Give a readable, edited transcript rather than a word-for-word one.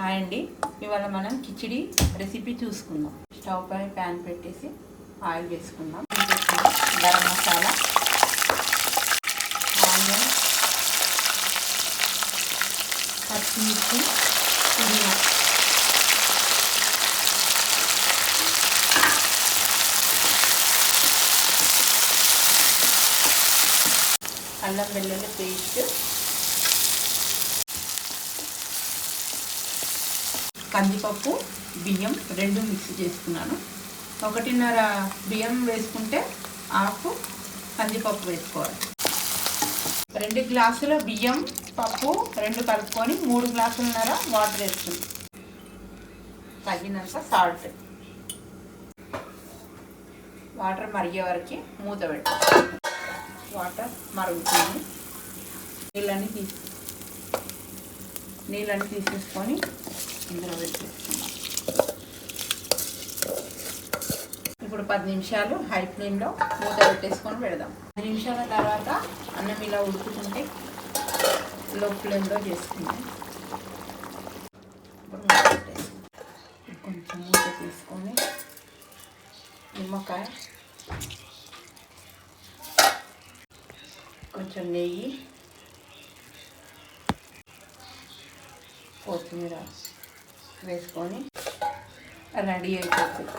Hi అండి, ఇవాళ మనం కిచిడి రెసిపీ చూసుకుందాం. స్టవ్ పై ప్యాన్ పెట్టేసి ఆయిల్ వేసుకుందాం. గరం మసాలా, ఆనియన్, పచ్చిమిర్చి, పుదీనా, అల్లం వెల్లుల్లి పేస్ట్, కందిపప్పు, బియ్యం రెండు మిక్స్ చేసుకున్నాను. 1.5 బియ్యం వేసుకుంటే హాఫ్ కందిపప్పు వేసుకోవాలి. 2 గ్లాసుల బియ్యం పప్పు 2 కలుపుకొని 3 గ్లాసులన్నర వాటర్ వేస్తుంది. తగినంత సాల్ట్. వాటర్ మరిగే వరకు మూత పెట్టాలి. వాటర్ మరుగుతుంది. నీళ్ళని తీసేసుకొని ఇందులో పెట్టేసుకుందాం. ఇప్పుడు 10 నిమిషాలు హై ఫ్లేమ్లో మూత పెట్టేసుకొని పెడదాం. 10 నిమిషాల తర్వాత అన్నం ఇలా ఉడుకుతుంటే లో ఫ్లేమ్లో చేసుకుందాం. ఇప్పుడు మూత పెట్టేసుకుందాం. కొంచెం మూత తీసుకొని నిమ్మకాయ, కొంచెం నెయ్యి, కొత్తిమీర వేసుకొని రెడీ అయిపోతుంది.